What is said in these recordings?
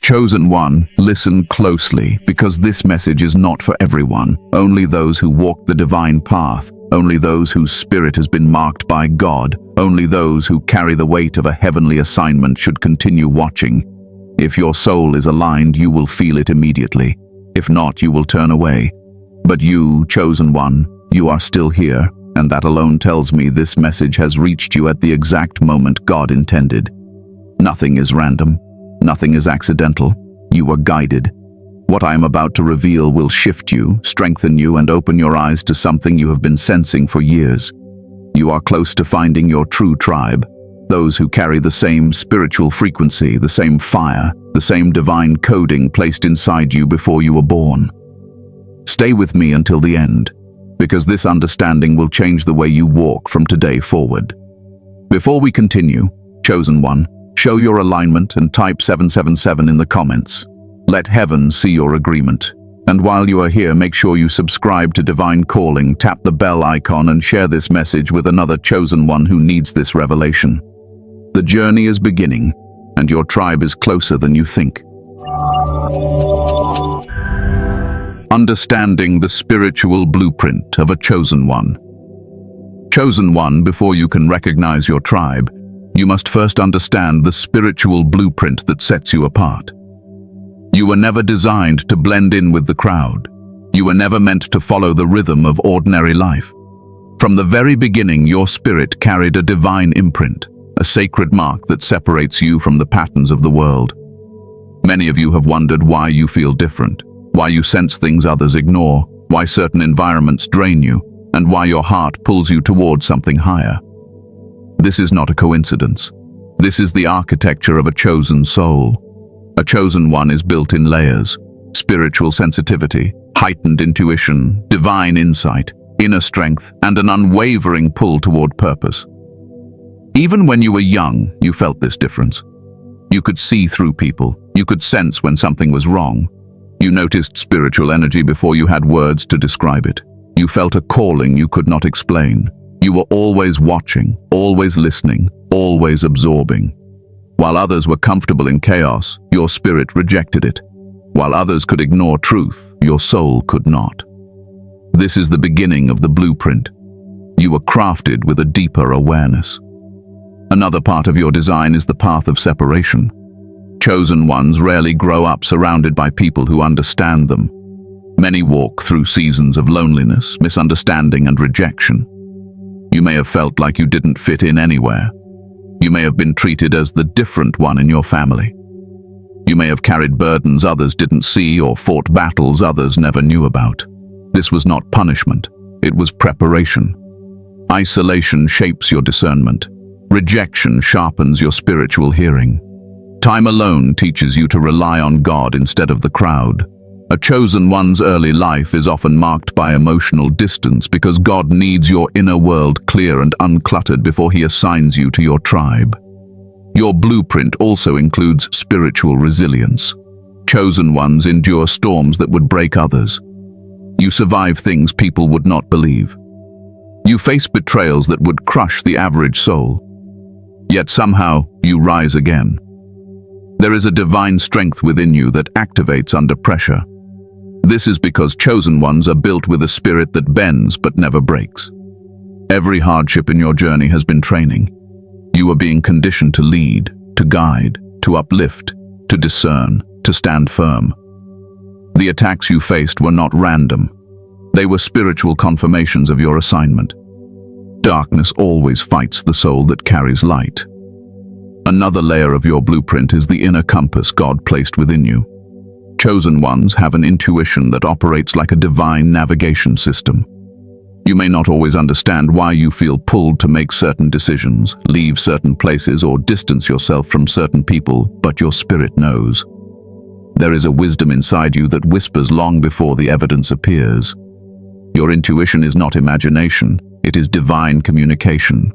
Chosen one, listen closely, because this message is not for everyone. Only those who walk the divine path, only those whose spirit has been marked by God, only those who carry the weight of a heavenly assignment should continue watching. If your soul is aligned, you will feel it immediately. If not, you will turn away. But you, chosen one, you are still here, and that alone tells me this message has reached you at the exact moment God intended. Nothing is random. Nothing is accidental. You are guided. What I am about to reveal will shift you, strengthen you, and open your eyes to something you have been sensing for years. You are close to finding your true tribe, those who carry the same spiritual frequency, the same fire, the same divine coding placed inside you before you were born. Stay with me until the end, because this understanding will change the way you walk from today forward. Before we continue, chosen one, show your alignment and type 777 in the comments. Let heaven see your agreement. And while you are here, make sure you subscribe to Divine Calling, tap the bell icon, and share this message with another chosen one who needs this revelation. The journey is beginning, and your tribe is closer than you think. Understanding the spiritual blueprint of a chosen one. Chosen one, before you can recognize your tribe, you must first understand the spiritual blueprint that sets you apart. You were never designed to blend in with the crowd. You were never meant to follow the rhythm of ordinary life. From the very beginning, your spirit carried a divine imprint, a sacred mark that separates you from the patterns of the world. Many of you have wondered why you feel different, why you sense things others ignore, why certain environments drain you, and why your heart pulls you towards something higher. This is not a coincidence. This is the architecture of a chosen soul. A chosen one is built in layers: spiritual sensitivity, heightened intuition, divine insight, inner strength, and an unwavering pull toward purpose. Even when you were young, you felt this difference. You could see through people. You could sense when something was wrong. You noticed spiritual energy before you had words to describe it. You felt a calling you could not explain. You were always watching, always listening, always absorbing. While others were comfortable in chaos, your spirit rejected it. While others could ignore truth, your soul could not. This is the beginning of the blueprint. You were crafted with a deeper awareness. Another part of your design is the path of separation. Chosen ones rarely grow up surrounded by people who understand them. Many walk through seasons of loneliness, misunderstanding, and rejection. You may have felt like you didn't fit in anywhere. You may have been treated as the different one in your family. You may have carried burdens others didn't see or fought battles others never knew about. This was not punishment. It was preparation. Isolation shapes your discernment. Rejection sharpens your spiritual hearing. Time alone teaches you to rely on God instead of the crowd. A chosen one's early life is often marked by emotional distance because God needs your inner world clear and uncluttered before He assigns you to your tribe. Your blueprint also includes spiritual resilience. Chosen ones endure storms that would break others. You survive things people would not believe. You face betrayals that would crush the average soul. Yet somehow you rise again. There is a divine strength within you that activates under pressure. This is because chosen ones are built with a spirit that bends but never breaks. Every hardship in your journey has been training. You are being conditioned to lead, to guide, to uplift, to discern, to stand firm. The attacks you faced were not random. They were spiritual confirmations of your assignment. Darkness always fights the soul that carries light. Another layer of your blueprint is the inner compass God placed within you. Chosen ones have an intuition that operates like a divine navigation system. You may not always understand why you feel pulled to make certain decisions, leave certain places, or distance yourself from certain people, but your spirit knows. There is a wisdom inside you that whispers long before the evidence appears. Your intuition is not imagination, it is divine communication.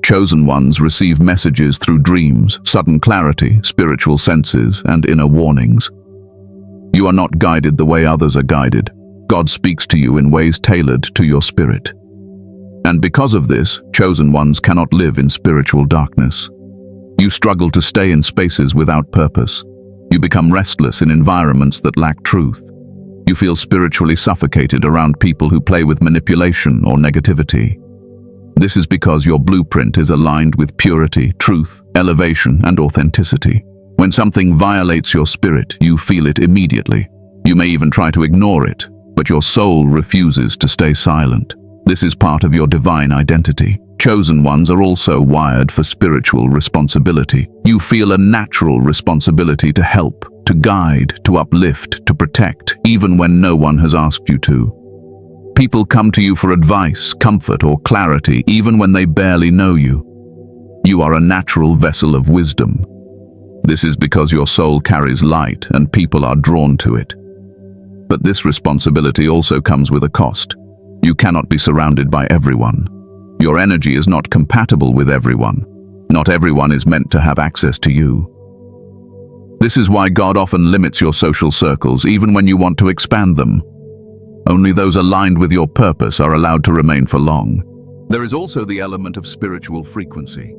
Chosen ones receive messages through dreams, sudden clarity, spiritual senses, and inner warnings. You are not guided the way others are guided. God speaks to you in ways tailored to your spirit. And because of this, chosen ones cannot live in spiritual darkness. You struggle to stay in spaces without purpose. You become restless in environments that lack truth. You feel spiritually suffocated around people who play with manipulation or negativity. This is because your blueprint is aligned with purity, truth, elevation, and authenticity. When something violates your spirit, you feel it immediately. You may even try to ignore it, but your soul refuses to stay silent. This is part of your divine identity. Chosen ones are also wired for spiritual responsibility. You feel a natural responsibility to help, to guide, to uplift, to protect, even when no one has asked you to. People come to you for advice, comfort, or clarity, even when they barely know you. You are a natural vessel of wisdom. This is because your soul carries light and people are drawn to it. But this responsibility also comes with a cost. You cannot be surrounded by everyone. Your energy is not compatible with everyone. Not everyone is meant to have access to you. This is why God often limits your social circles, even when you want to expand them. Only those aligned with your purpose are allowed to remain for long. There is also the element of spiritual frequency.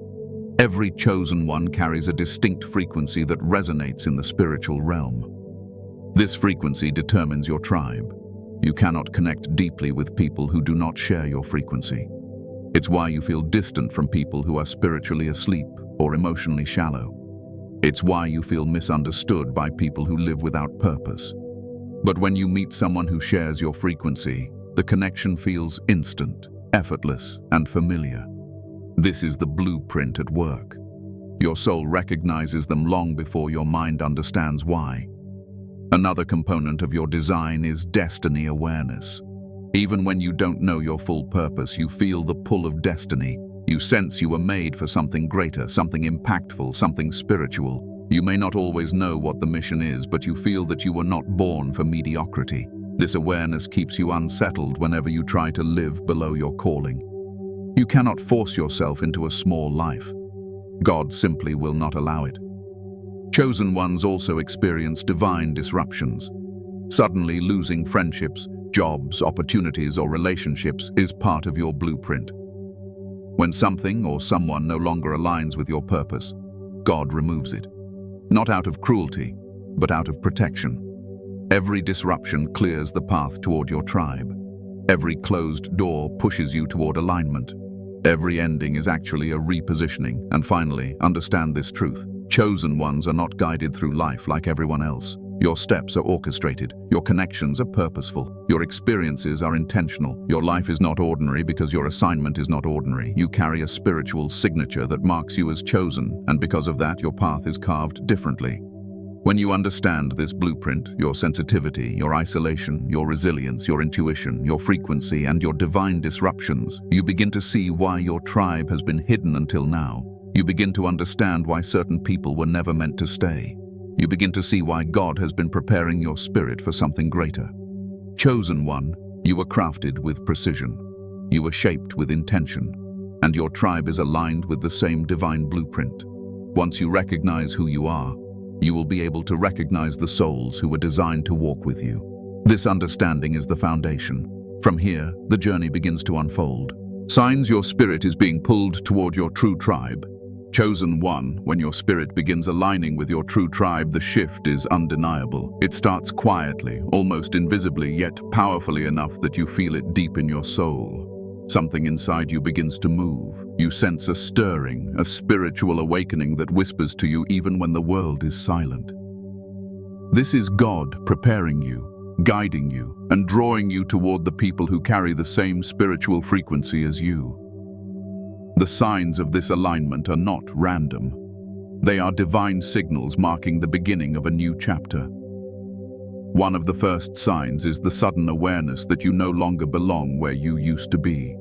Every chosen one carries a distinct frequency that resonates in the spiritual realm. This frequency determines your tribe. You cannot connect deeply with people who do not share your frequency. It's why you feel distant from people who are spiritually asleep or emotionally shallow. It's why you feel misunderstood by people who live without purpose. But when you meet someone who shares your frequency, the connection feels instant, effortless, and familiar. This is the blueprint at work. Your soul recognizes them long before your mind understands why. Another component of your design is destiny awareness. Even when you don't know your full purpose, you feel the pull of destiny. You sense you were made for something greater, something impactful, something spiritual. You may not always know what the mission is, but you feel that you were not born for mediocrity. This awareness keeps you unsettled whenever you try to live below your calling. You cannot force yourself into a small life. God simply will not allow it. Chosen ones also experience divine disruptions. Suddenly losing friendships, jobs, opportunities, or relationships is part of your blueprint. When something or someone no longer aligns with your purpose, God removes it. Not out of cruelty, but out of protection. Every disruption clears the path toward your tribe. Every closed door pushes you toward alignment. Every ending is actually a repositioning. And finally, understand this truth. Chosen ones are not guided through life like everyone else. Your steps are orchestrated. Your connections are purposeful. Your experiences are intentional. Your life is not ordinary because your assignment is not ordinary. You carry a spiritual signature that marks you as chosen, and because of that, your path is carved differently. When you understand this blueprint, your sensitivity, your isolation, your resilience, your intuition, your frequency, and your divine disruptions, you begin to see why your tribe has been hidden until now. You begin to understand why certain people were never meant to stay. You begin to see why God has been preparing your spirit for something greater. Chosen one, you were crafted with precision. You were shaped with intention, and your tribe is aligned with the same divine blueprint. Once you recognize who you are, you will be able to recognize the souls who were designed to walk with you. This understanding is the foundation. From here, the journey begins to unfold. Signs your spirit is being pulled toward your true tribe. Chosen one, when your spirit begins aligning with your true tribe, the shift is undeniable. It starts quietly, almost invisibly, yet powerfully enough that you feel it deep in your soul. Something inside you begins to move. You sense a stirring, a spiritual awakening that whispers to you even when the world is silent. This is God preparing you, guiding you, and drawing you toward the people who carry the same spiritual frequency as you. The signs of this alignment are not random. They are divine signals marking the beginning of a new chapter. One of the first signs is the sudden awareness that you no longer belong where you used to be.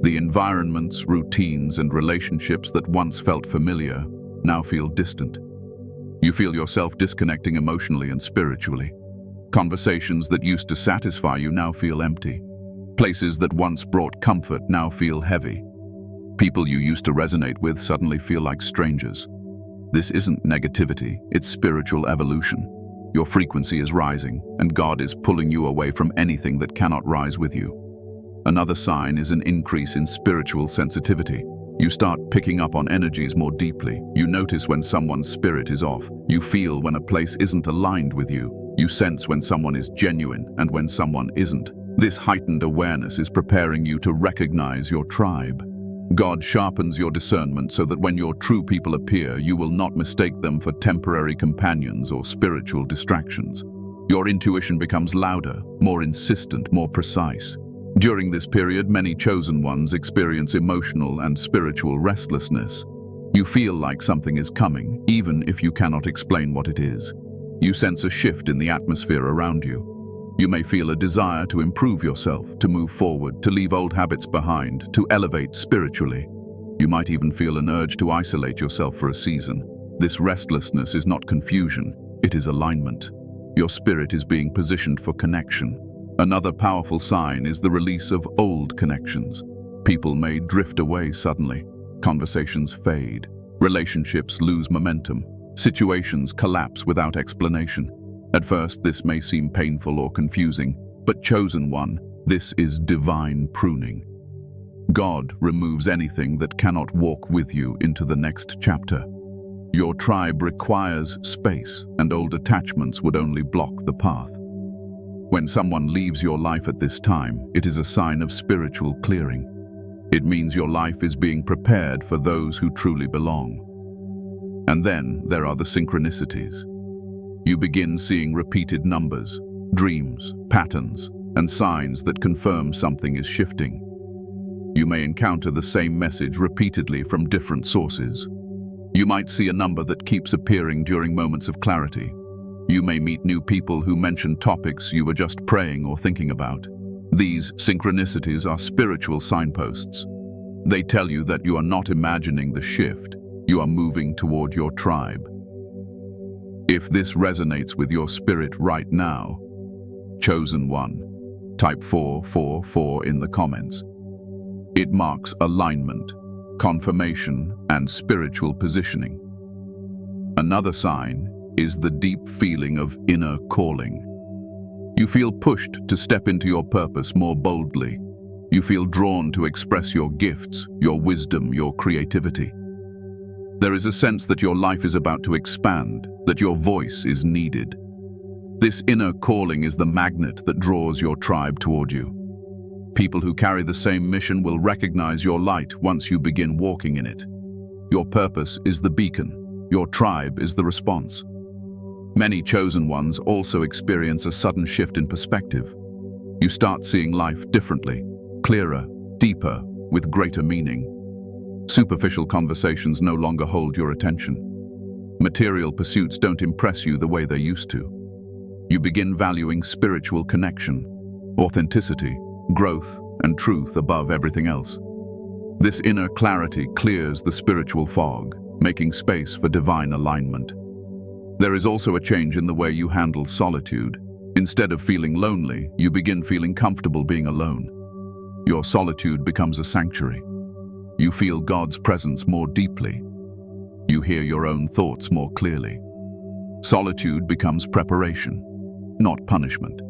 The environments, routines, and relationships that once felt familiar now feel distant. You feel yourself disconnecting emotionally and spiritually. Conversations that used to satisfy you now feel empty. Places that once brought comfort now feel heavy. People you used to resonate with suddenly feel like strangers. This isn't negativity, it's spiritual evolution. Your frequency is rising, and God is pulling you away from anything that cannot rise with you. Another sign is an increase in spiritual sensitivity. You start picking up on energies more deeply. You notice when someone's spirit is off. You feel when a place isn't aligned with you. You sense when someone is genuine and when someone isn't. This heightened awareness is preparing you to recognize your tribe. God sharpens your discernment so that when your true people appear, you will not mistake them for temporary companions or spiritual distractions. Your intuition becomes louder, more insistent, more precise. During this period, many chosen ones experience emotional and spiritual restlessness. You feel like something is coming, even if you cannot explain what it is. You sense a shift in the atmosphere around you. You may feel a desire to improve yourself, to move forward, to leave old habits behind, to elevate spiritually. You might even feel an urge to isolate yourself for a season. This restlessness is not confusion, it is alignment. Your spirit is being positioned for connection. Another powerful sign is the release of old connections. People may drift away suddenly. Conversations fade. Relationships lose momentum. Situations collapse without explanation. At first, this may seem painful or confusing, but chosen one, this is divine pruning. God removes anything that cannot walk with you into the next chapter. Your tribe requires space, and old attachments would only block the path. When someone leaves your life at this time, it is a sign of spiritual clearing. It means your life is being prepared for those who truly belong. And then there are the synchronicities. You begin seeing repeated numbers, dreams, patterns, and signs that confirm something is shifting. You may encounter the same message repeatedly from different sources. You might see a number that keeps appearing during moments of clarity. You may meet new people who mention topics you were just praying or thinking about. These synchronicities are spiritual signposts. They tell you that you are not imagining the shift, you are moving toward your tribe. If this resonates with your spirit right now, chosen one, type 444 in the comments. It marks alignment, confirmation, and spiritual positioning. Another sign is the deep feeling of inner calling. You feel pushed to step into your purpose more boldly. You feel drawn to express your gifts, your wisdom, your creativity. There is a sense that your life is about to expand, that your voice is needed. This inner calling is the magnet that draws your tribe toward you. People who carry the same mission will recognize your light once you begin walking in it. Your purpose is the beacon. Your tribe is the response. Many chosen ones also experience a sudden shift in perspective. You start seeing life differently, clearer, deeper, with greater meaning. Superficial conversations no longer hold your attention. Material pursuits don't impress you the way they used to. You begin valuing spiritual connection, authenticity, growth, and truth above everything else. This inner clarity clears the spiritual fog, making space for divine alignment. There is also a change in the way you handle solitude. Instead of feeling lonely, you begin feeling comfortable being alone. Your solitude becomes a sanctuary. You feel God's presence more deeply. You hear your own thoughts more clearly. Solitude becomes preparation, not punishment.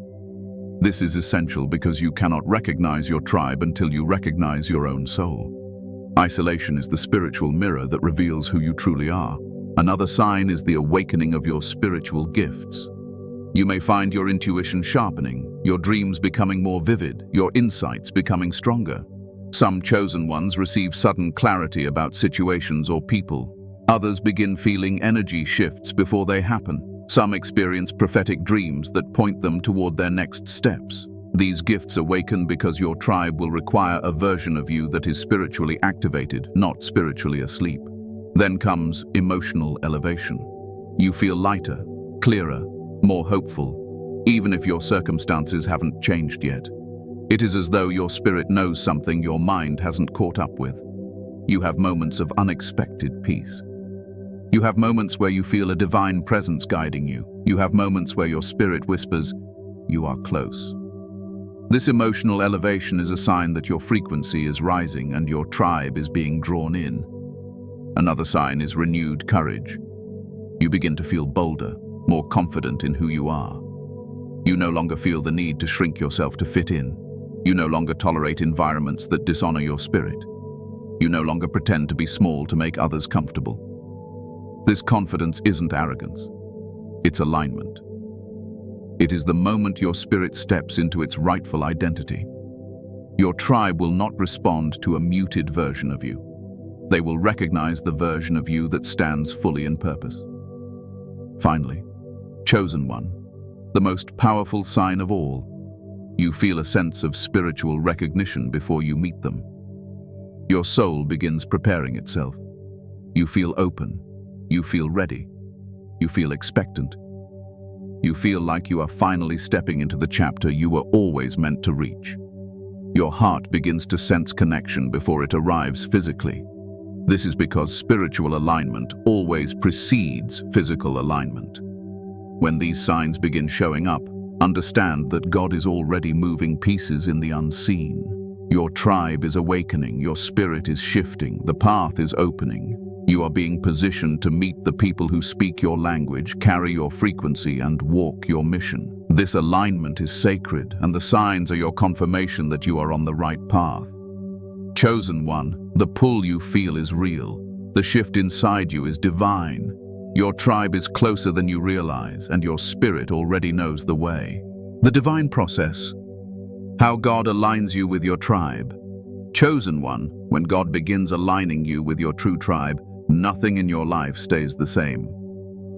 This is essential because you cannot recognize your tribe until you recognize your own soul. Isolation is the spiritual mirror that reveals who you truly are. Another sign is the awakening of your spiritual gifts. You may find your intuition sharpening, your dreams becoming more vivid, your insights becoming stronger. Some chosen ones receive sudden clarity about situations or people. Others begin feeling energy shifts before they happen. Some experience prophetic dreams that point them toward their next steps. These gifts awaken because your tribe will require a version of you that is spiritually activated, not spiritually asleep. Then comes emotional elevation. You feel lighter, clearer, more hopeful, even if your circumstances haven't changed yet. It is as though your spirit knows something your mind hasn't caught up with. You have moments of unexpected peace. You have moments where you feel a divine presence guiding you. You have moments where your spirit whispers, "You are close." This emotional elevation is a sign that your frequency is rising and your tribe is being drawn in. Another sign is renewed courage. You begin to feel bolder, more confident in who you are. You no longer feel the need to shrink yourself to fit in. You no longer tolerate environments that dishonor your spirit. You no longer pretend to be small to make others comfortable. This confidence isn't arrogance. It's alignment. It is the moment your spirit steps into its rightful identity. Your tribe will not respond to a muted version of you. They will recognize the version of you that stands fully in purpose. Finally, chosen one, the most powerful sign of all. You feel a sense of spiritual recognition before you meet them. Your soul begins preparing itself. You feel open. You feel ready. You feel expectant. You feel like you are finally stepping into the chapter you were always meant to reach. Your heart begins to sense connection before it arrives physically. This is because spiritual alignment always precedes physical alignment. When these signs begin showing up, understand that God is already moving pieces in the unseen. Your tribe is awakening, your spirit is shifting, the path is opening. You are being positioned to meet the people who speak your language, carry your frequency, and walk your mission. This alignment is sacred, and the signs are your confirmation that you are on the right path. Chosen one, the pull you feel is real. The shift inside you is divine. Your tribe is closer than you realize, and your spirit already knows the way. The divine process. How God aligns you with your tribe. Chosen one, when God begins aligning you with your true tribe, nothing in your life stays the same.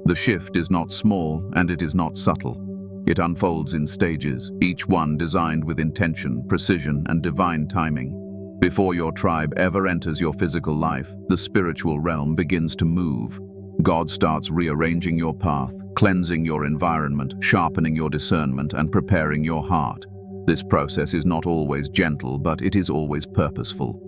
The shift is not small, and it is not subtle. It unfolds in stages, each one designed with intention, precision, and divine timing. Before your tribe ever enters your physical life, the spiritual realm begins to move. God starts rearranging your path, cleansing your environment, sharpening your discernment, and preparing your heart. This process is not always gentle, but it is always purposeful.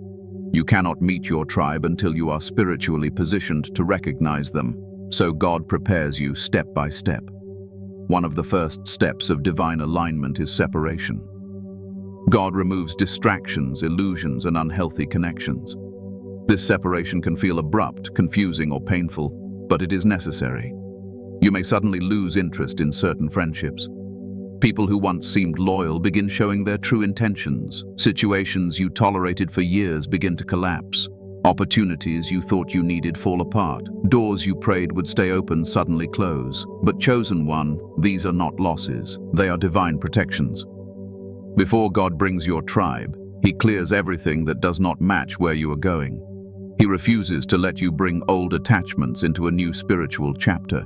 You cannot meet your tribe until you are spiritually positioned to recognize them, so God prepares you step by step. One of the first steps of divine alignment is separation. God removes distractions, illusions, and unhealthy connections. This separation can feel abrupt, confusing, or painful, but it is necessary. You may suddenly lose interest in certain friendships. People who once seemed loyal begin showing their true intentions. Situations you tolerated for years begin to collapse. Opportunities you thought you needed fall apart. Doors you prayed would stay open suddenly close. But chosen one, these are not losses. They are divine protections. Before God brings your tribe, He clears everything that does not match where you are going. He refuses to let you bring old attachments into a new spiritual chapter.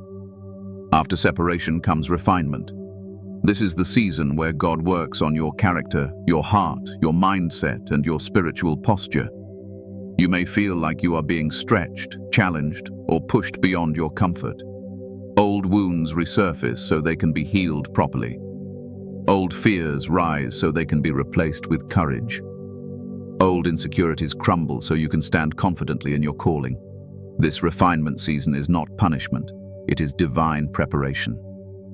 After separation comes refinement. This is the season where God works on your character, your heart, your mindset, and your spiritual posture. You may feel like you are being stretched, challenged, or pushed beyond your comfort. Old wounds resurface so they can be healed properly. Old fears rise so they can be replaced with courage. Old insecurities crumble so you can stand confidently in your calling. This refinement season is not punishment, it is divine preparation.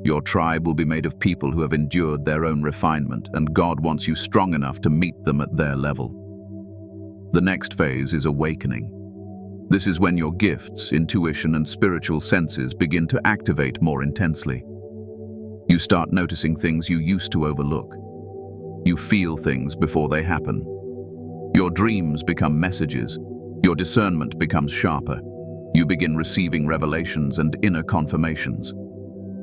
Your tribe will be made of people who have endured their own refinement, and God wants you strong enough to meet them at their level. The next phase is awakening. This is when your gifts, intuition, and spiritual senses begin to activate more intensely. You start noticing things you used to overlook. You feel things before they happen. Your dreams become messages. Your discernment becomes sharper. You begin receiving revelations and inner confirmations.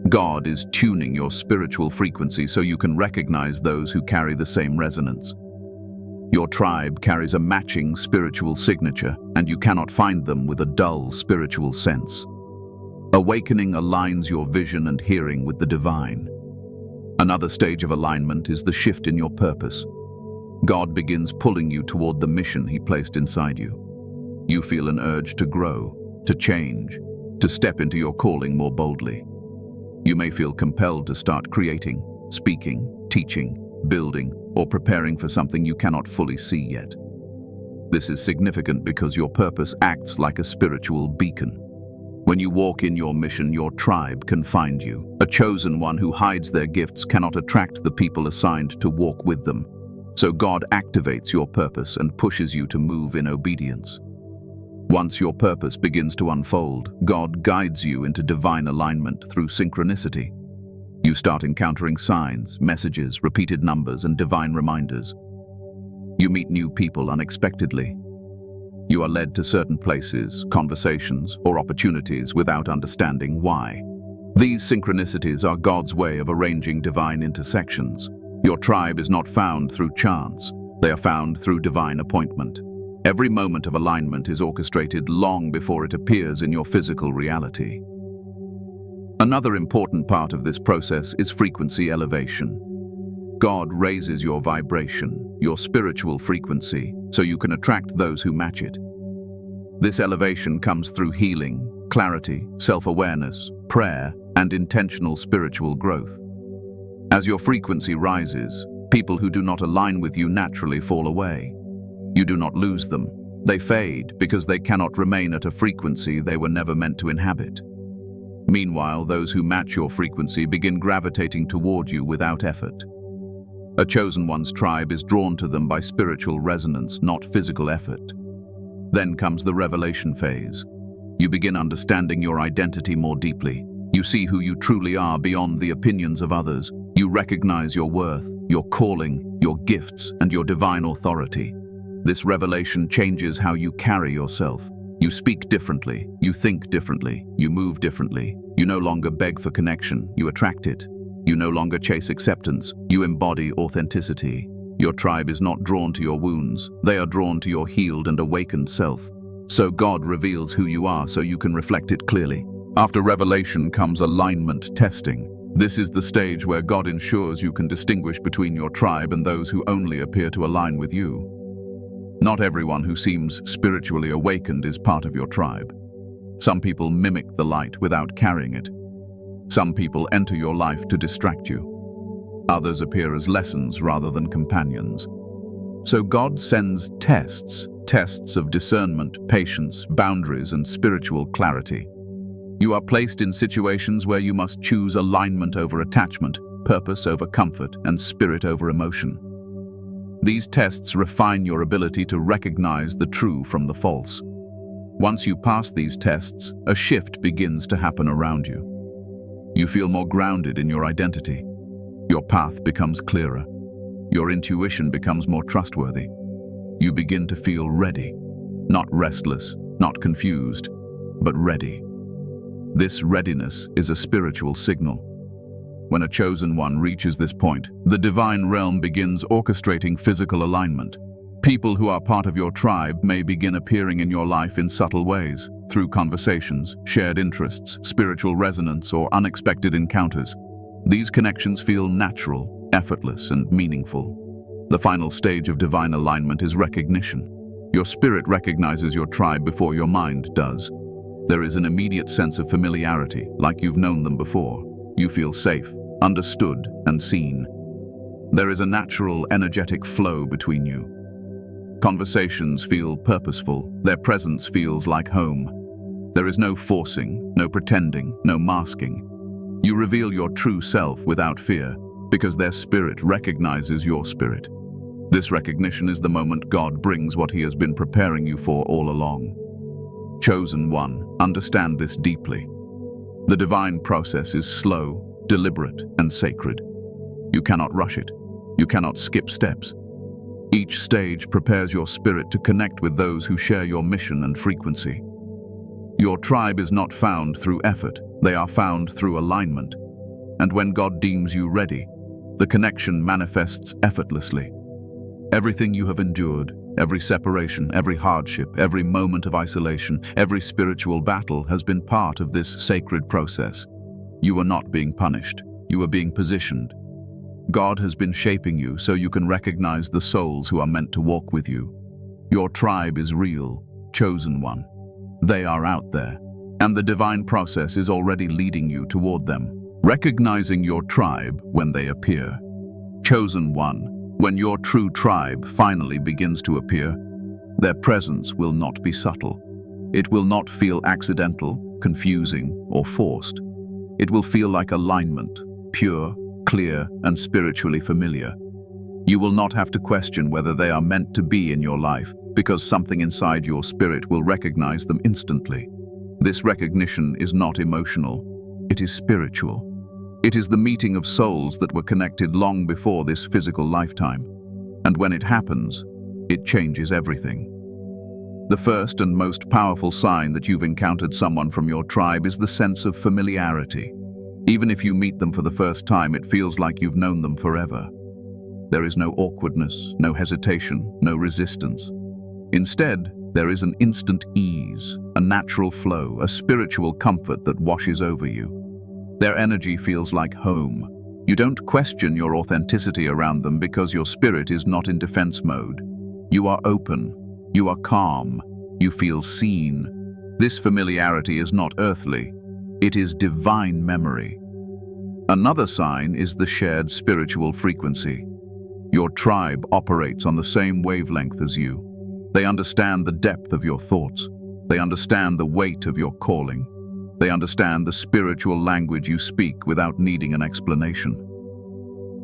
God is tuning your spiritual frequency so you can recognize those who carry the same resonance. Your tribe carries a matching spiritual signature, and you cannot find them with a dull spiritual sense. Awakening aligns your vision and hearing with the divine. Another stage of alignment is the shift in your purpose. God begins pulling you toward the mission He placed inside you. You feel an urge to grow, to change, to step into your calling more boldly. You may feel compelled to start creating, speaking, teaching, building, or preparing for something you cannot fully see yet. This is significant because your purpose acts like a spiritual beacon. When you walk in your mission, your tribe can find you. A chosen one who hides their gifts cannot attract the people assigned to walk with them. So God activates your purpose and pushes you to move in obedience. Once your purpose begins to unfold, God guides you into divine alignment through synchronicity. You start encountering signs, messages, repeated numbers, and divine reminders. You meet new people unexpectedly. You are led to certain places, conversations, or opportunities without understanding why. These synchronicities are God's way of arranging divine intersections. Your tribe is not found through chance. They are found through divine appointment. Every moment of alignment is orchestrated long before it appears in your physical reality. Another important part of this process is frequency elevation. God raises your vibration, your spiritual frequency, so you can attract those who match it. This elevation comes through healing, clarity, self-awareness, prayer, and intentional spiritual growth. As your frequency rises, people who do not align with you naturally fall away. You do not lose them. They fade because they cannot remain at a frequency they were never meant to inhabit. Meanwhile, those who match your frequency begin gravitating toward you without effort. A chosen one's tribe is drawn to them by spiritual resonance, not physical effort. Then comes the revelation phase. You begin understanding your identity more deeply. You see who you truly are beyond the opinions of others. You recognize your worth, your calling, your gifts, and your divine authority. This revelation changes how you carry yourself. You speak differently, you think differently, you move differently. You no longer beg for connection, you attract it. You no longer chase acceptance, you embody authenticity. Your tribe is not drawn to your wounds, they are drawn to your healed and awakened self. So God reveals who you are so you can reflect it clearly. After revelation comes alignment testing. This is the stage where God ensures you can distinguish between your tribe and those who only appear to align with you. Not everyone who seems spiritually awakened is part of your tribe. Some people mimic the light without carrying it. Some people enter your life to distract you. Others appear as lessons rather than companions. So God sends tests of discernment, patience, boundaries, and spiritual clarity. You are placed in situations where you must choose alignment over attachment, purpose over comfort, and spirit over emotion. These tests refine your ability to recognize the true from the false. Once you pass these tests, a shift begins to happen around you. You feel more grounded in your identity. Your path becomes clearer. Your intuition becomes more trustworthy. You begin to feel ready, not restless, not confused, but ready. This readiness is a spiritual signal. When a chosen one reaches this point, the divine realm begins orchestrating physical alignment. People who are part of your tribe may begin appearing in your life in subtle ways, through conversations, shared interests, spiritual resonance, or unexpected encounters. These connections feel natural, effortless, and meaningful. The final stage of divine alignment is recognition. Your spirit recognizes your tribe before your mind does. There is an immediate sense of familiarity, like you've known them before. You feel safe, understood, and seen. There is a natural, energetic flow between you. Conversations feel purposeful. Their presence feels like home. There is no forcing, no pretending, no masking. You reveal your true self without fear, because their spirit recognizes your spirit. This recognition is the moment God brings what He has been preparing you for all along. Chosen one, understand this deeply. The divine process is slow, deliberate, and sacred. You cannot rush it. You cannot skip steps. Each stage prepares your spirit to connect with those who share your mission and frequency. Your tribe is not found through effort, they are found through alignment. And when God deems you ready, the connection manifests effortlessly. Everything you have endured, every separation, every hardship, every moment of isolation, every spiritual battle has been part of this sacred process. You are not being punished, you are being positioned. God has been shaping you so you can recognize the souls who are meant to walk with you. Your tribe is real, chosen one. They are out there, and the divine process is already leading you toward them. Recognizing your tribe when they appear. Chosen one, when your true tribe finally begins to appear, their presence will not be subtle. It will not feel accidental, confusing, or forced. It will feel like alignment, pure, clear, and spiritually familiar. You will not have to question whether they are meant to be in your life, because something inside your spirit will recognize them instantly. This recognition is not emotional, it is spiritual. It is the meeting of souls that were connected long before this physical lifetime. And when it happens, it changes everything. The first and most powerful sign that you've encountered someone from your tribe is the sense of familiarity. Even if you meet them for the first time, it feels like you've known them forever. There is no awkwardness, no hesitation, no resistance. Instead, there is an instant ease, a natural flow, a spiritual comfort that washes over you. Their energy feels like home. You don't question your authenticity around them because your spirit is not in defense mode. You are open, you are calm, you feel seen. This familiarity is not earthly, it is divine memory. Another sign is the shared spiritual frequency. Your tribe operates on the same wavelength as you. They understand the depth of your thoughts. They understand the weight of your calling. They understand the spiritual language you speak without needing an explanation.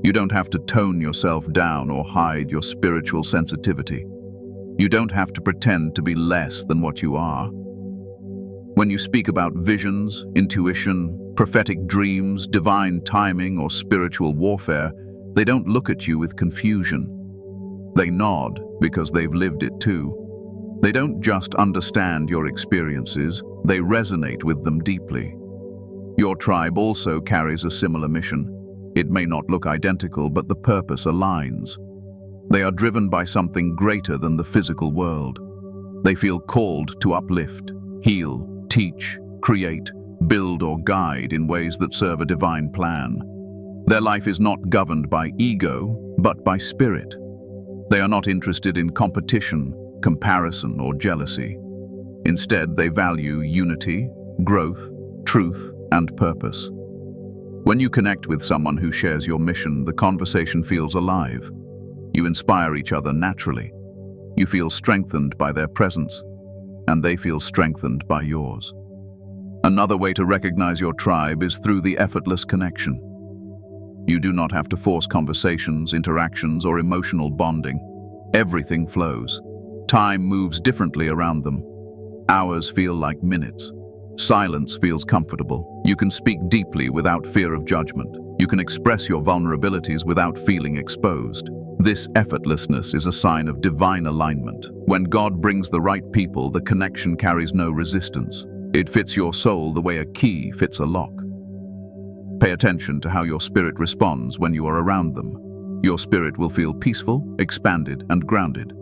You don't have to tone yourself down or hide your spiritual sensitivity. You don't have to pretend to be less than what you are. When you speak about visions, intuition, prophetic dreams, divine timing, or spiritual warfare, they don't look at you with confusion. They nod because they've lived it too. They don't just understand your experiences, they resonate with them deeply. Your tribe also carries a similar mission. It may not look identical, but the purpose aligns. They are driven by something greater than the physical world. They feel called to uplift, heal, teach, create, build, or guide in ways that serve a divine plan. Their life is not governed by ego, but by spirit. They are not interested in competition, comparison, or jealousy. Instead, they value unity, growth, truth, and purpose. When you connect with someone who shares your mission, the conversation feels alive. You inspire each other naturally. You feel strengthened by their presence, and they feel strengthened by yours. Another way to recognize your tribe is through the effortless connection. You do not have to force conversations, interactions, or emotional bonding. Everything flows. Time moves differently around them. Hours feel like minutes. Silence feels comfortable. You can speak deeply without fear of judgment. You can express your vulnerabilities without feeling exposed. This effortlessness is a sign of divine alignment. When God brings the right people, the connection carries no resistance. It fits your soul the way a key fits a lock. Pay attention to how your spirit responds when you are around them. Your spirit will feel peaceful, expanded, and grounded.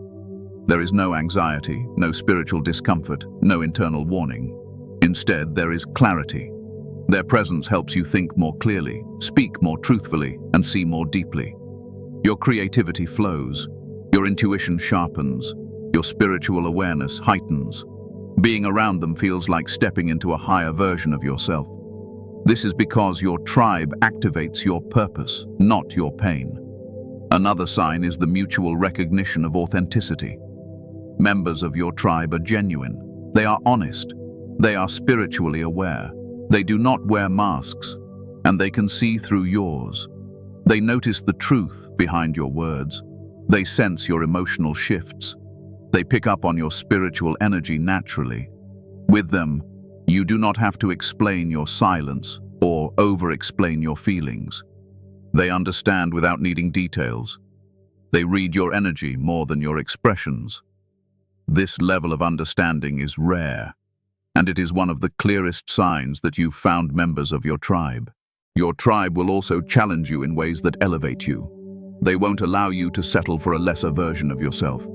There is no anxiety, no spiritual discomfort, no internal warning. Instead, there is clarity. Their presence helps you think more clearly, speak more truthfully, and see more deeply. Your creativity flows, your intuition sharpens, your spiritual awareness heightens. Being around them feels like stepping into a higher version of yourself. This is because your tribe activates your purpose, not your pain. Another sign is the mutual recognition of authenticity. Members of your tribe are genuine. They are honest. They are spiritually aware. They do not wear masks, and they can see through yours. They notice the truth behind your words. They sense your emotional shifts. They pick up on your spiritual energy naturally. With them, you do not have to explain your silence or over-explain your feelings. They understand without needing details. They read your energy more than your expressions. This level of understanding is rare, and it is one of the clearest signs that you've found members of your tribe. Your tribe will also challenge you in ways that elevate you. They won't allow you to settle for a lesser version of yourself.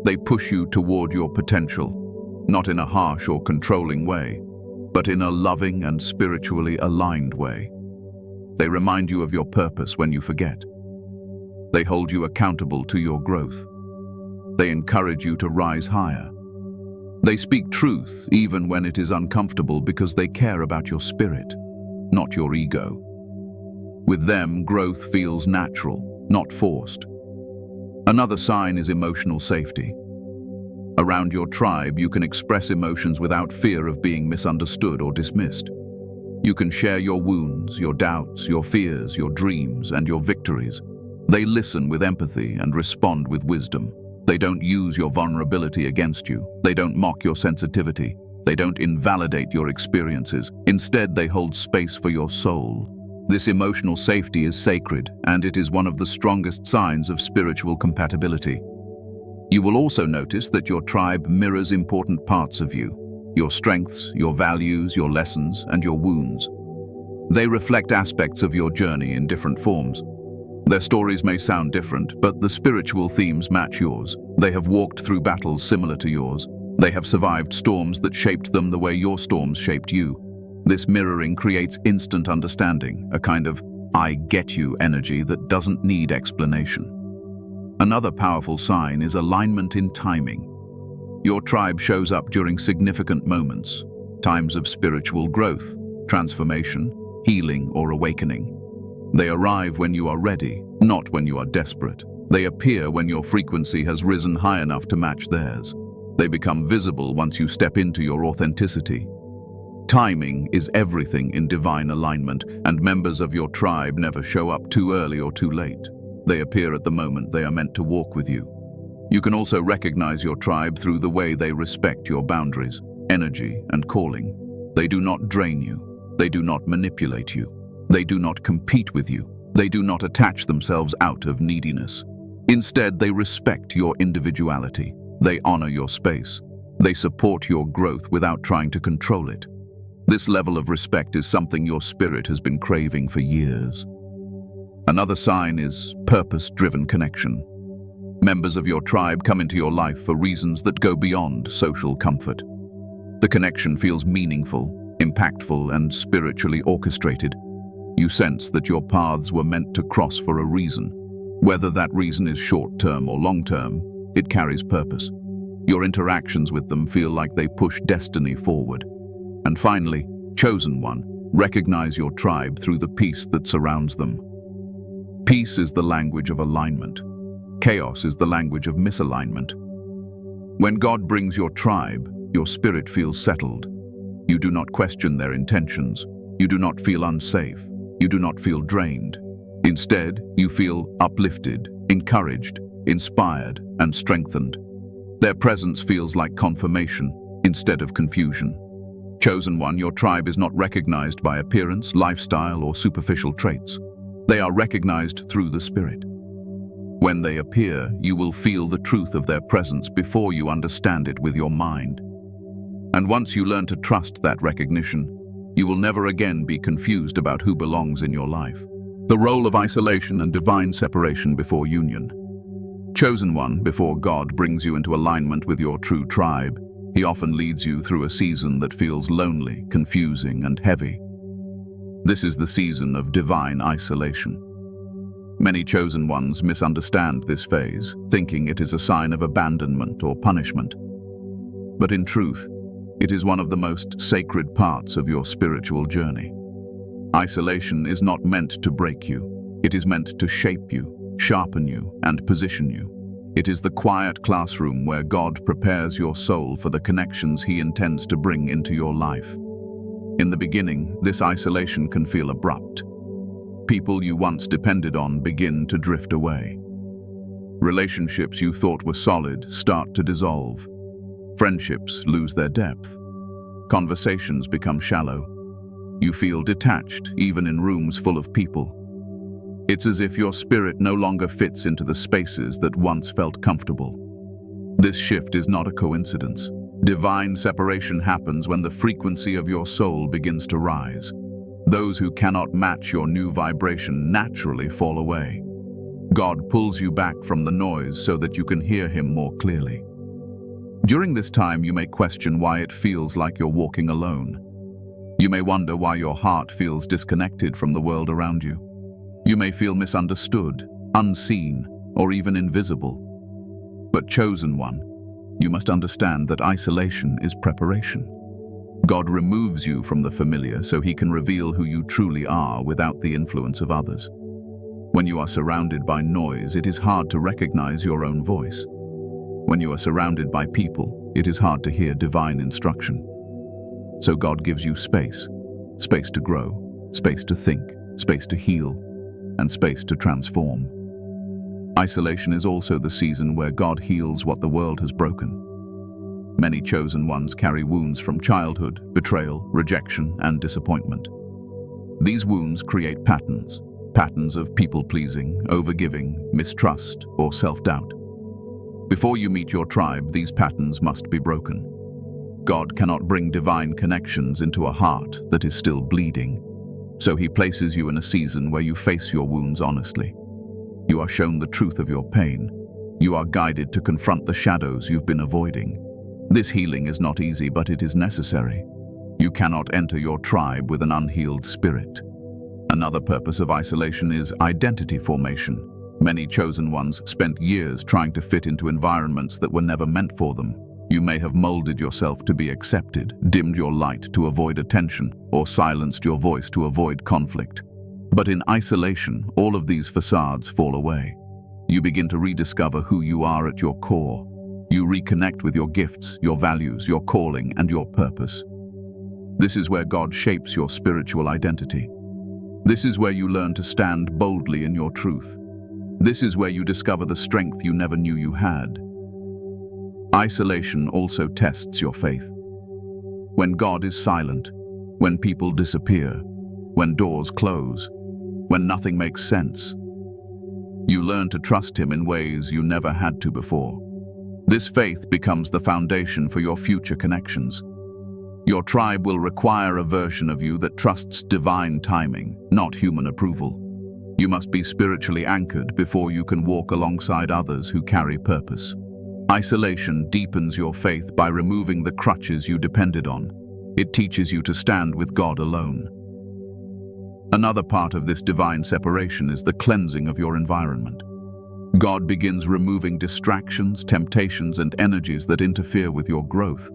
They push you toward your potential, not in a harsh or controlling way, but in a loving and spiritually aligned way. They remind you of your purpose when you forget. They hold you accountable to your growth. They encourage you to rise higher. They speak truth even when it is uncomfortable because they care about your spirit, not your ego. With them, growth feels natural, not forced. Another sign is emotional safety. Around your tribe, you can express emotions without fear of being misunderstood or dismissed. You can share your wounds, your doubts, your fears, your dreams, and your victories. They listen with empathy and respond with wisdom. They don't use your vulnerability against you. They don't mock your sensitivity. They don't invalidate your experiences. Instead, they hold space for your soul. This emotional safety is sacred, and it is one of the strongest signs of spiritual compatibility. You will also notice that your tribe mirrors important parts of you: your strengths, your values, your lessons, and your wounds. They reflect aspects of your journey in different forms. Their stories may sound different, but the spiritual themes match yours. They have walked through battles similar to yours. They have survived storms that shaped them the way your storms shaped you. This mirroring creates instant understanding, a kind of "I get you" energy that doesn't need explanation. Another powerful sign is alignment in timing. Your tribe shows up during significant moments, times of spiritual growth, transformation, healing, or awakening. They arrive when you are ready, not when you are desperate. They appear when your frequency has risen high enough to match theirs. They become visible once you step into your authenticity. Timing is everything in divine alignment, and members of your tribe never show up too early or too late. They appear at the moment they are meant to walk with you. You can also recognize your tribe through the way they respect your boundaries, energy, and calling. They do not drain you. They do not manipulate you. They do not compete with you. They do not attach themselves out of neediness. Instead, they respect your individuality. They honor your space. They support your growth without trying to control it. This level of respect is something your spirit has been craving for years. Another sign is purpose-driven connection. Members of your tribe come into your life for reasons that go beyond social comfort. The connection feels meaningful, impactful, and spiritually orchestrated. You sense that your paths were meant to cross for a reason. Whether that reason is short-term or long-term, it carries purpose. Your interactions with them feel like they push destiny forward. And finally, chosen one, recognize your tribe through the peace that surrounds them. Peace is the language of alignment. Chaos is the language of misalignment. When God brings your tribe, your spirit feels settled. You do not question their intentions. You do not feel unsafe. You do not feel drained. Instead, you feel uplifted, encouraged, inspired, and strengthened. Their presence feels like confirmation instead of confusion. Chosen one, your tribe is not recognized by appearance, lifestyle, or superficial traits. They are recognized through the Spirit. When they appear, you will feel the truth of their presence before you understand it with your mind. And once you learn to trust that recognition, you will never again be confused about who belongs in your life. The role of isolation and divine separation before union. Chosen one, before God brings you into alignment with your true tribe, He often leads you through a season that feels lonely, confusing, and heavy. This is the season of divine isolation. Many chosen ones misunderstand this phase, thinking it is a sign of abandonment or punishment. But in truth, it is one of the most sacred parts of your spiritual journey. Isolation is not meant to break you. It is meant to shape you, sharpen you, and position you. It is the quiet classroom where God prepares your soul for the connections He intends to bring into your life. In the beginning, this isolation can feel abrupt. People you once depended on begin to drift away. Relationships you thought were solid start to dissolve. Friendships lose their depth. Conversations become shallow. You feel detached, even in rooms full of people. It's as if your spirit no longer fits into the spaces that once felt comfortable. This shift is not a coincidence. Divine separation happens when the frequency of your soul begins to rise. Those who cannot match your new vibration naturally fall away. God pulls you back from the noise so that you can hear Him more clearly. During this time, you may question why it feels like you're walking alone. You may wonder why your heart feels disconnected from the world around you. You may feel misunderstood, unseen, or even invisible. But chosen one, you must understand that isolation is preparation. God removes you from the familiar so He can reveal who you truly are without the influence of others. When you are surrounded by noise, it is hard to recognize your own voice. When you are surrounded by people, it is hard to hear divine instruction. So God gives you space. Space to grow, space to think, space to heal, and space to transform. Isolation is also the season where God heals what the world has broken. Many chosen ones carry wounds from childhood, betrayal, rejection, and disappointment. These wounds create patterns of people-pleasing, overgiving, mistrust, or self-doubt. Before you meet your tribe, these patterns must be broken. God cannot bring divine connections into a heart that is still bleeding. So he places you in a season where you face your wounds honestly. You are shown the truth of your pain. You are guided to confront the shadows you've been avoiding. This healing is not easy, but it is necessary. You cannot enter your tribe with an unhealed spirit. Another purpose of isolation is identity formation. Many chosen ones spent years trying to fit into environments that were never meant for them. You may have molded yourself to be accepted, dimmed your light to avoid attention, or silenced your voice to avoid conflict. But in isolation, all of these facades fall away. You begin to rediscover who you are at your core. You reconnect with your gifts, your values, your calling, and your purpose. This is where God shapes your spiritual identity. This is where you learn to stand boldly in your truth. This is where you discover the strength you never knew you had. Isolation also tests your faith. When God is silent, when people disappear, when doors close, when nothing makes sense, you learn to trust Him in ways you never had to before. This faith becomes the foundation for your future connections. Your tribe will require a version of you that trusts divine timing, not human approval. You must be spiritually anchored before you can walk alongside others who carry purpose. Isolation deepens your faith by removing the crutches you depended on. It teaches you to stand with God alone. Another part of this divine separation is the cleansing of your environment. God begins removing distractions, temptations, and energies that interfere with your growth.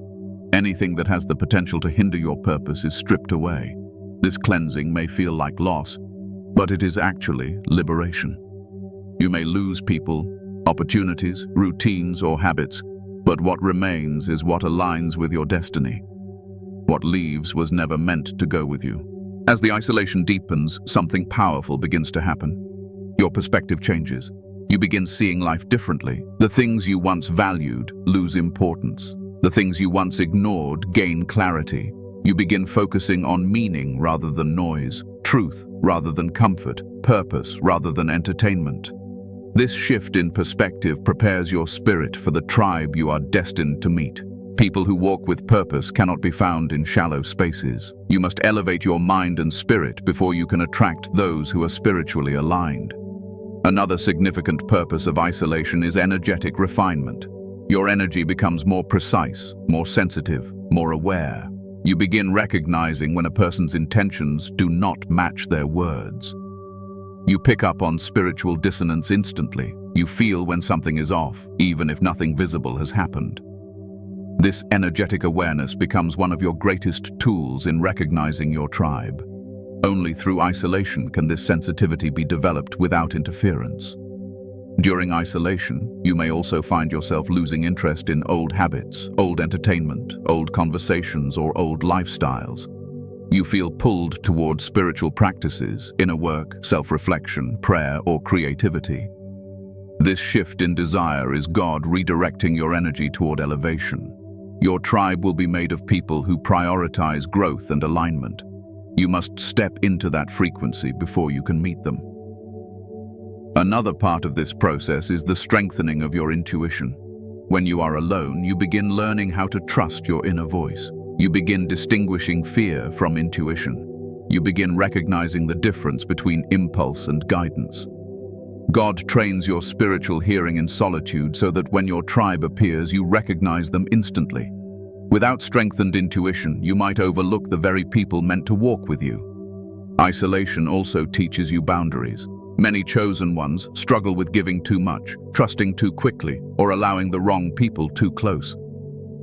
Anything that has the potential to hinder your purpose is stripped away. This cleansing may feel like loss, but it is actually liberation. You may lose people, opportunities, routines, or habits, but what remains is what aligns with your destiny. What leaves was never meant to go with you. As the isolation deepens, something powerful begins to happen. Your perspective changes. You begin seeing life differently. The things you once valued lose importance. The things you once ignored gain clarity. You begin focusing on meaning rather than noise, truth rather than comfort, purpose rather than entertainment. This shift in perspective prepares your spirit for the tribe you are destined to meet. People who walk with purpose cannot be found in shallow spaces. You must elevate your mind and spirit before you can attract those who are spiritually aligned. Another significant purpose of isolation is energetic refinement. Your energy becomes more precise, more sensitive, more aware. You begin recognizing when a person's intentions do not match their words. You pick up on spiritual dissonance instantly. You feel when something is off, even if nothing visible has happened. This energetic awareness becomes one of your greatest tools in recognizing your tribe. Only through isolation can this sensitivity be developed without interference. During isolation, you may also find yourself losing interest in old habits, old entertainment, old conversations, or old lifestyles. You feel pulled toward spiritual practices, inner work, self-reflection, prayer, or creativity. This shift in desire is God redirecting your energy toward elevation. Your tribe will be made of people who prioritize growth and alignment. You must step into that frequency before you can meet them. Another part of this process is the strengthening of your intuition. When you are alone, you begin learning how to trust your inner voice. You begin distinguishing fear from intuition. You begin recognizing the difference between impulse and guidance. God trains your spiritual hearing in solitude so that when your tribe appears, you recognize them instantly. Without strengthened intuition, you might overlook the very people meant to walk with you. Isolation also teaches you boundaries. Many chosen ones struggle with giving too much, trusting too quickly, or allowing the wrong people too close.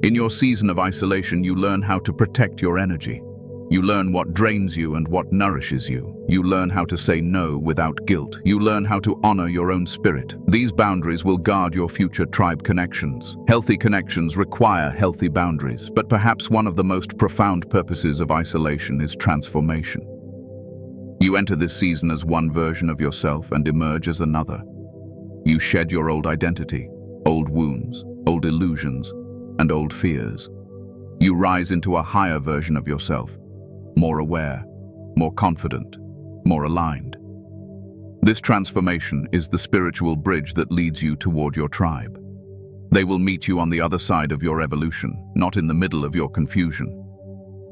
In your season of isolation, you learn how to protect your energy. You learn what drains you and what nourishes you. You learn how to say no without guilt. You learn how to honor your own spirit. These boundaries will guard your future tribe connections. Healthy connections require healthy boundaries, but perhaps one of the most profound purposes of isolation is transformation. You enter this season as one version of yourself and emerge as another. You shed your old identity, old wounds, old illusions, and old fears. You rise into a higher version of yourself, more aware, more confident, more aligned. This transformation is the spiritual bridge that leads you toward your tribe. They will meet you on the other side of your evolution, not in the middle of your confusion.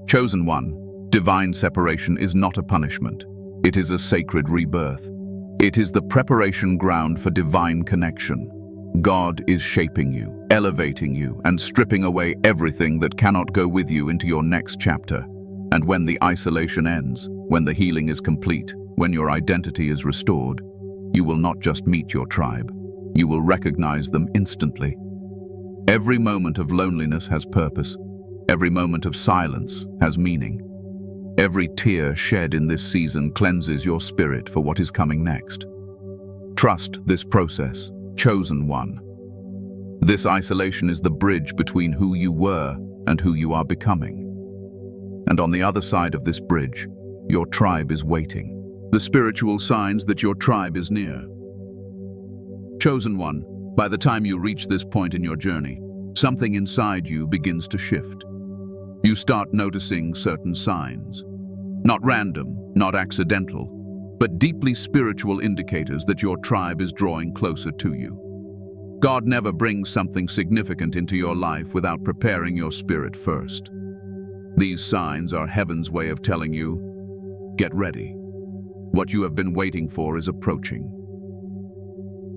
Chosen one, divine separation is not a punishment. It is a sacred rebirth. It is the preparation ground for divine connection. God is shaping you, elevating you, and stripping away everything that cannot go with you into your next chapter. And when the isolation ends, when the healing is complete, when your identity is restored, you will not just meet your tribe. You will recognize them instantly. Every moment of loneliness has purpose. Every moment of silence has meaning. Every tear shed in this season cleanses your spirit for what is coming next. Trust this process, chosen one. This isolation is the bridge between who you were and who you are becoming. And on the other side of this bridge, your tribe is waiting. The spiritual signs that your tribe is near. Chosen one, by the time you reach this point in your journey, something inside you begins to shift. You start noticing certain signs. Not random, not accidental, but deeply spiritual indicators that your tribe is drawing closer to you. God never brings something significant into your life without preparing your spirit first. These signs are heaven's way of telling you, get ready. What you have been waiting for is approaching.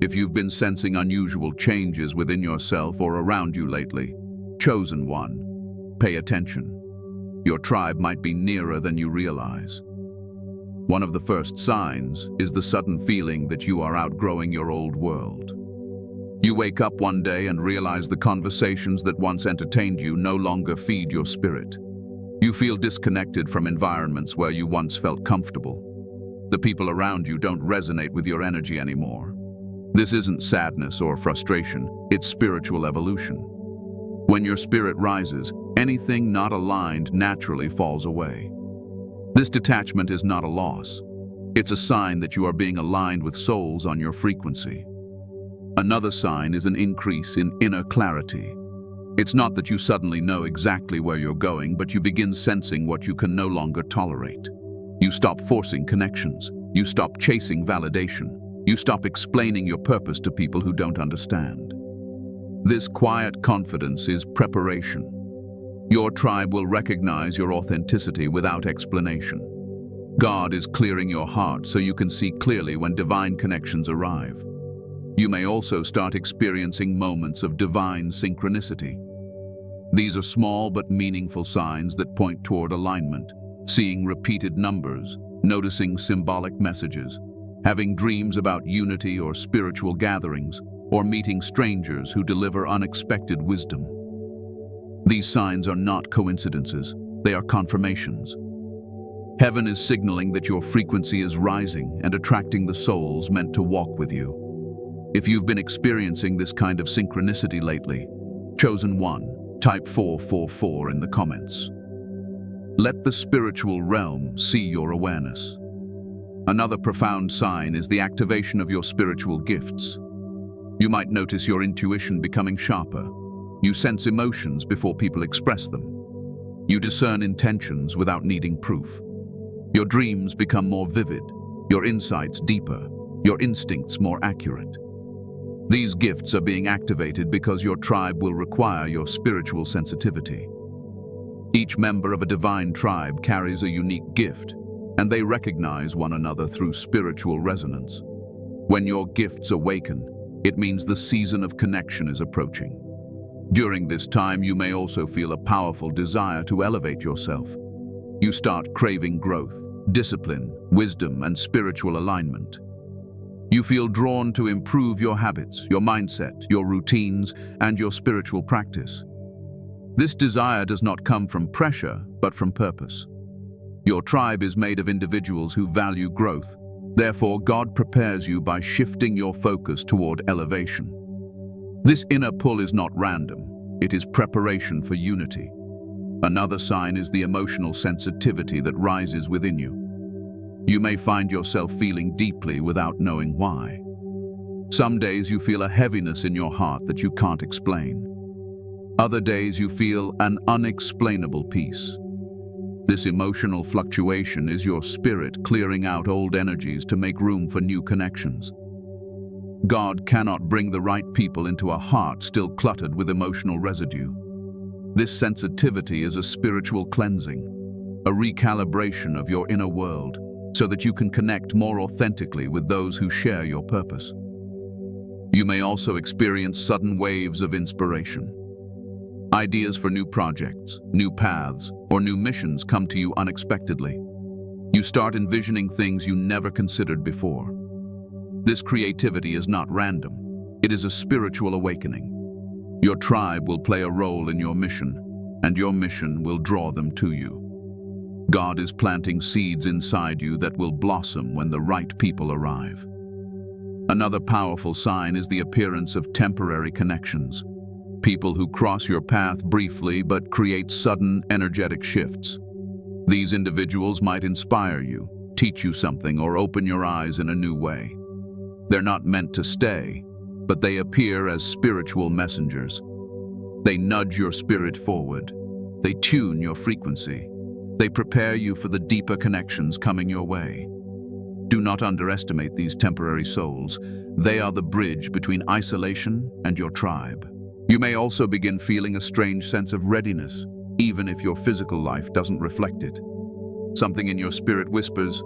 If you've been sensing unusual changes within yourself or around you lately, chosen one, pay attention. Your tribe might be nearer than you realize. One of the first signs is the sudden feeling that you are outgrowing your old world. You wake up one day and realize the conversations that once entertained you no longer feed your spirit. You feel disconnected from environments where you once felt comfortable. The people around you don't resonate with your energy anymore. This isn't sadness or frustration, it's spiritual evolution. When your spirit rises, anything not aligned naturally falls away. This detachment is not a loss. It's a sign that you are being aligned with souls on your frequency. Another sign is an increase in inner clarity. It's not that you suddenly know exactly where you're going, but you begin sensing what you can no longer tolerate. You stop forcing connections. You stop chasing validation. You stop explaining your purpose to people who don't understand. This quiet confidence is preparation. Your tribe will recognize your authenticity without explanation. God is clearing your heart so you can see clearly when divine connections arrive. You may also start experiencing moments of divine synchronicity. These are small but meaningful signs that point toward alignment, seeing repeated numbers, noticing symbolic messages, having dreams about unity or spiritual gatherings, or meeting strangers who deliver unexpected wisdom. These signs are not coincidences, they are confirmations. Heaven is signaling that your frequency is rising and attracting the souls meant to walk with you. If you've been experiencing this kind of synchronicity lately, chosen one, type 444 in the comments. Let the spiritual realm see your awareness. Another profound sign is the activation of your spiritual gifts. You might notice your intuition becoming sharper. You sense emotions before people express them. You discern intentions without needing proof. Your dreams become more vivid, your insights deeper, your instincts more accurate. These gifts are being activated because your tribe will require your spiritual sensitivity. Each member of a divine tribe carries a unique gift, and they recognize one another through spiritual resonance. When your gifts awaken, it means the season of connection is approaching. During this time, you may also feel a powerful desire to elevate yourself. You start craving growth, discipline, wisdom, and spiritual alignment. You feel drawn to improve your habits, your mindset, your routines, and your spiritual practice. This desire does not come from pressure, but from purpose. Your tribe is made of individuals who value growth. Therefore, God prepares you by shifting your focus toward elevation. This inner pull is not random. It is preparation for unity. Another sign is the emotional sensitivity that rises within you. You may find yourself feeling deeply without knowing why. Some days you feel a heaviness in your heart that you can't explain. Other days you feel an unexplainable peace. This emotional fluctuation is your spirit clearing out old energies to make room for new connections. God cannot bring the right people into a heart still cluttered with emotional residue. This sensitivity is a spiritual cleansing, a recalibration of your inner world, so that you can connect more authentically with those who share your purpose. You may also experience sudden waves of inspiration. Ideas for new projects, new paths, or new missions come to you unexpectedly. You start envisioning things you never considered before. This creativity is not random. It is a spiritual awakening. Your tribe will play a role in your mission, and your mission will draw them to you. God is planting seeds inside you that will blossom when the right people arrive. Another powerful sign is the appearance of temporary connections. People who cross your path briefly but create sudden, energetic shifts. These individuals might inspire you, teach you something, or open your eyes in a new way. They're not meant to stay, but they appear as spiritual messengers. They nudge your spirit forward. They tune your frequency. They prepare you for the deeper connections coming your way. Do not underestimate these temporary souls. They are the bridge between isolation and your tribe. You may also begin feeling a strange sense of readiness, even if your physical life doesn't reflect it. Something in your spirit whispers,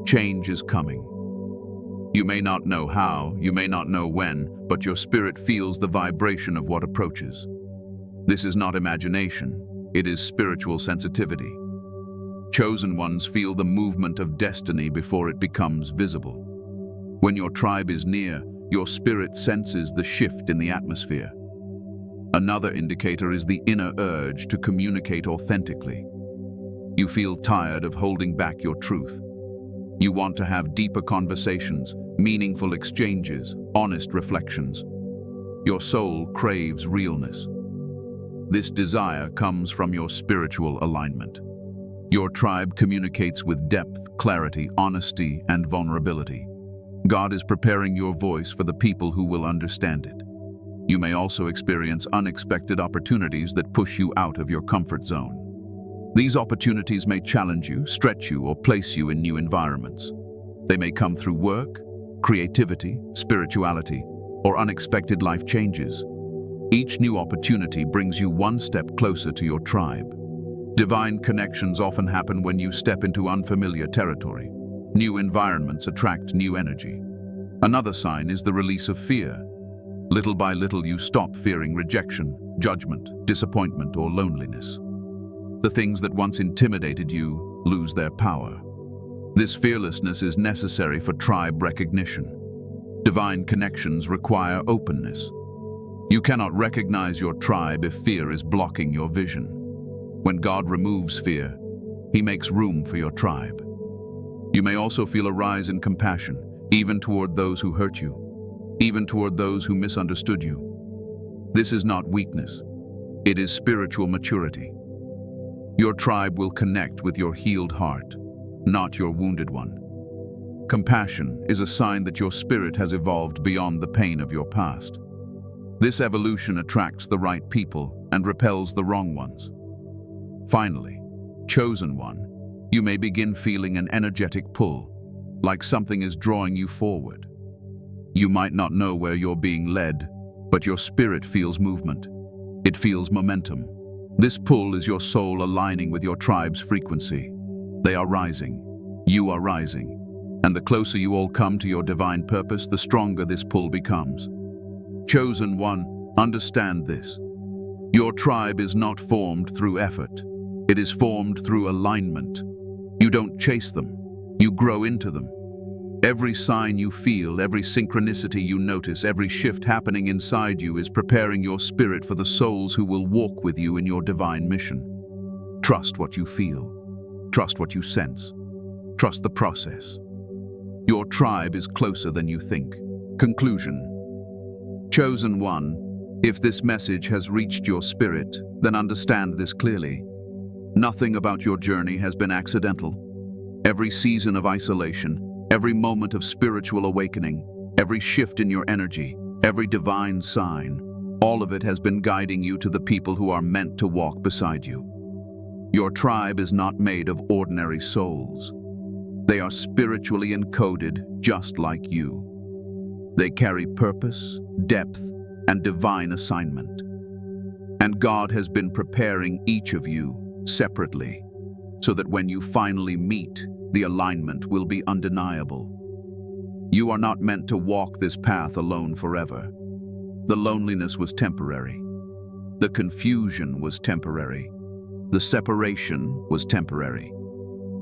change is coming. You may not know how, you may not know when, but your spirit feels the vibration of what approaches. This is not imagination, it is spiritual sensitivity. Chosen ones feel the movement of destiny before it becomes visible. When your tribe is near, your spirit senses the shift in the atmosphere. Another indicator is the inner urge to communicate authentically. You feel tired of holding back your truth. You want to have deeper conversations, meaningful exchanges, honest reflections. Your soul craves realness. This desire comes from your spiritual alignment. Your tribe communicates with depth, clarity, honesty, and vulnerability. God is preparing your voice for the people who will understand it. You may also experience unexpected opportunities that push you out of your comfort zone. These opportunities may challenge you, stretch you, or place you in new environments. They may come through work, creativity, spirituality, or unexpected life changes. Each new opportunity brings you one step closer to your tribe. Divine connections often happen when you step into unfamiliar territory. New environments attract new energy. Another sign is the release of fear. Little by little, you stop fearing rejection, judgment, disappointment, or loneliness. The things that once intimidated you lose their power. This fearlessness is necessary for tribe recognition. Divine connections require openness. You cannot recognize your tribe if fear is blocking your vision. When God removes fear, He makes room for your tribe. You may also feel a rise in compassion, even toward those who hurt you, even toward those who misunderstood you. This is not weakness. It is spiritual maturity. Your tribe will connect with your healed heart, not your wounded one. Compassion is a sign that your spirit has evolved beyond the pain of your past. This evolution attracts the right people and repels the wrong ones. Finally, chosen one, you may begin feeling an energetic pull, like something is drawing you forward. You might not know where you're being led, but your spirit feels movement. It feels momentum. This pull is your soul aligning with your tribe's frequency. They are rising. You are rising. And the closer you all come to your divine purpose, the stronger this pull becomes. Chosen one, understand this. Your tribe is not formed through effort. It is formed through alignment. You don't chase them. You grow into them. Every sign you feel, every synchronicity you notice, every shift happening inside you is preparing your spirit for the souls who will walk with you in your divine mission. Trust what you feel. Trust what you sense. Trust the process. Your tribe is closer than you think. Conclusion. Chosen one, if this message has reached your spirit, then understand this clearly. Nothing about your journey has been accidental. Every season of isolation, every moment of spiritual awakening, every shift in your energy, every divine sign, all of it has been guiding you to the people who are meant to walk beside you. Your tribe is not made of ordinary souls. They are spiritually encoded just like you. They carry purpose, depth, and divine assignment. And God has been preparing each of you separately, so that when you finally meet, the alignment will be undeniable. You are not meant to walk this path alone forever. The loneliness was temporary. The confusion was temporary. The separation was temporary.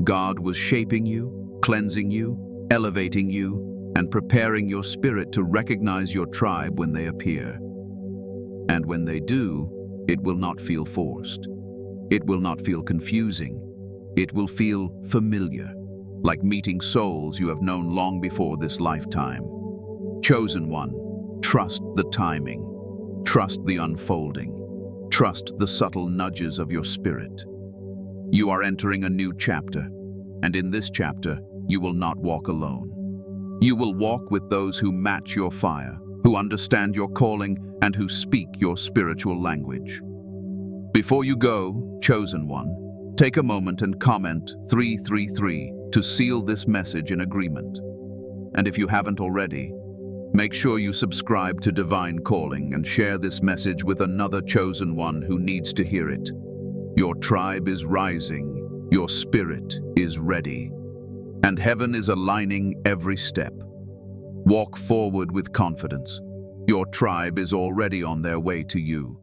God was shaping you, cleansing you, elevating you, and preparing your spirit to recognize your tribe when they appear. And when they do, it will not feel forced. It will not feel confusing. It will feel familiar, like meeting souls you have known long before this lifetime. Chosen one, trust the timing. Trust the unfolding. Trust the subtle nudges of your spirit. You are entering a new chapter, and in this chapter, you will not walk alone. You will walk with those who match your fire, who understand your calling, and who speak your spiritual language. Before you go, chosen one, take a moment and comment 333 to seal this message in agreement. And if you haven't already, make sure you subscribe to Divine Calling and share this message with another chosen one who needs to hear it. Your tribe is rising, your spirit is ready, and heaven is aligning every step. Walk forward with confidence. Your tribe is already on their way to you.